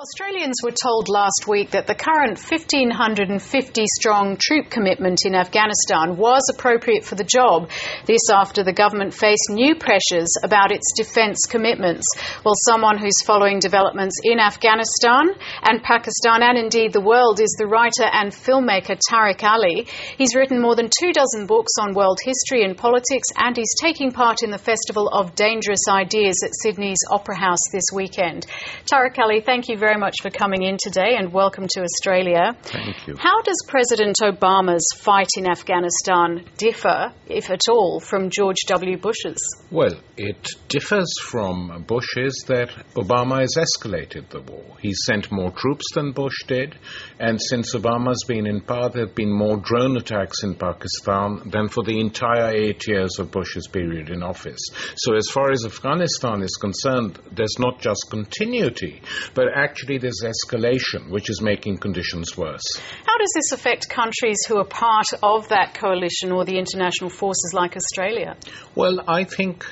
Australians were told last week that the current 1,550-strong troop commitment in Afghanistan was appropriate for the job. This after the government faced new pressures about its defence commitments. Well, someone who's following developments in Afghanistan and Pakistan and indeed the world is the writer and filmmaker Tariq Ali. He's written more than 24 books on world history and politics, and he's taking part in the Festival of Dangerous Ideas at Sydney's Opera House this weekend. Tariq Ali, thank you very much for coming in today and welcome to Australia. Thank you. How does President Obama's fight in Afghanistan differ, if at all, from George W. Bush's? Well, it differs from Bush's that Obama has escalated the war. He sent more troops than Bush did, and since Obama's been in power, there have been more drone attacks in Pakistan than for the entire 8 years of Bush's period in office. So as far as Afghanistan is concerned, there's not just continuity, but actually there's escalation, which is making conditions worse. How does this affect countries who are part of that coalition or the international forces like Australia? Well, I think,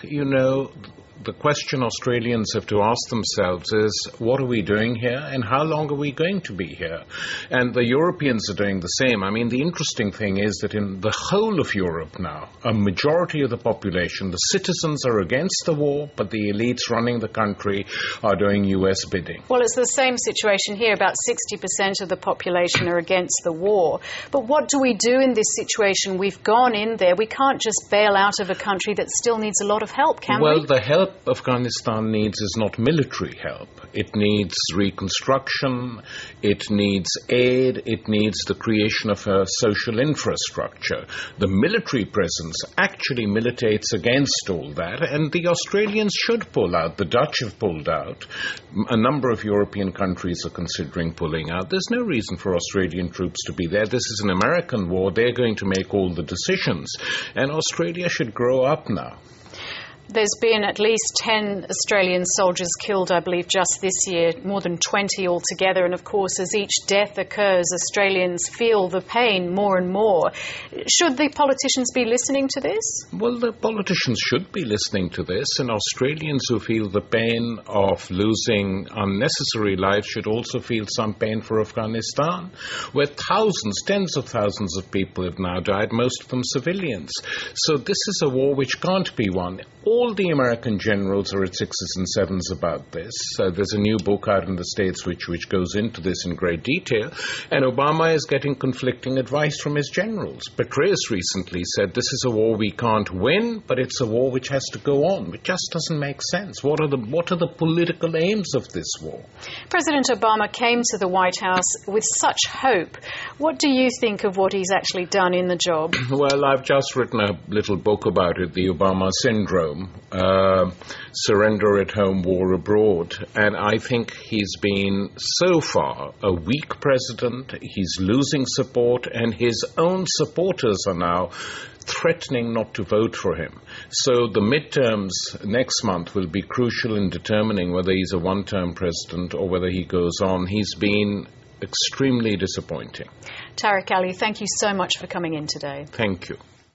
the question Australians have to ask themselves is, what are we doing here and how long are we going to be here? And the Europeans are doing the same. I mean, the interesting thing is that in the whole of Europe now, a majority of the population, the citizens are against the war, but the elites running the country are doing US bidding. Well, it's the same situation here. About 60% of the population are against the war. But what do we do in this situation? We've gone in there. We can't just bail out of a country that still needs a lot of help, can we? Well, the help Afghanistan needs is not military help. It needs reconstruction, it needs aid, it needs the creation of a social infrastructure. The military presence actually militates against all that, and the Australians should pull out. The Dutch have pulled out. A number of European countries are considering pulling out. There's no reason for Australian troops to be there. This is an American war. They're going to make all the decisions, and Australia should grow up now. There's been at least 10 Australian soldiers killed, I believe, just this year, more than 20 altogether. And of course, as each death occurs, Australians feel the pain more and more. Should the politicians be listening to this? Well, the politicians should be listening to this, and Australians who feel the pain of losing unnecessary lives should also feel some pain for Afghanistan, where thousands, tens of thousands of people have now died, most of them civilians. So this is a war which can't be won. All the American generals are at sixes and sevens about this. There's a new book out in the States which goes into this in great detail, and Obama is getting conflicting advice from his generals. Petraeus recently said this is a war we can't win, but it's a war which has to go on, which just doesn't make sense. What are the political aims of this war? President Obama came to the White House with such hope. What do you think of what he's actually done in the job? Well, I've just written a little book about it, the Obama Syndrome. Surrender at home, war abroad. And I think he's been, so far, a weak president. He's losing support, and his own supporters are now threatening not to vote for him. So the midterms next month will be crucial in determining whether he's a one-term president or whether he goes on. He's been extremely disappointing. Tariq Ali, thank you so much for coming in today. Thank you.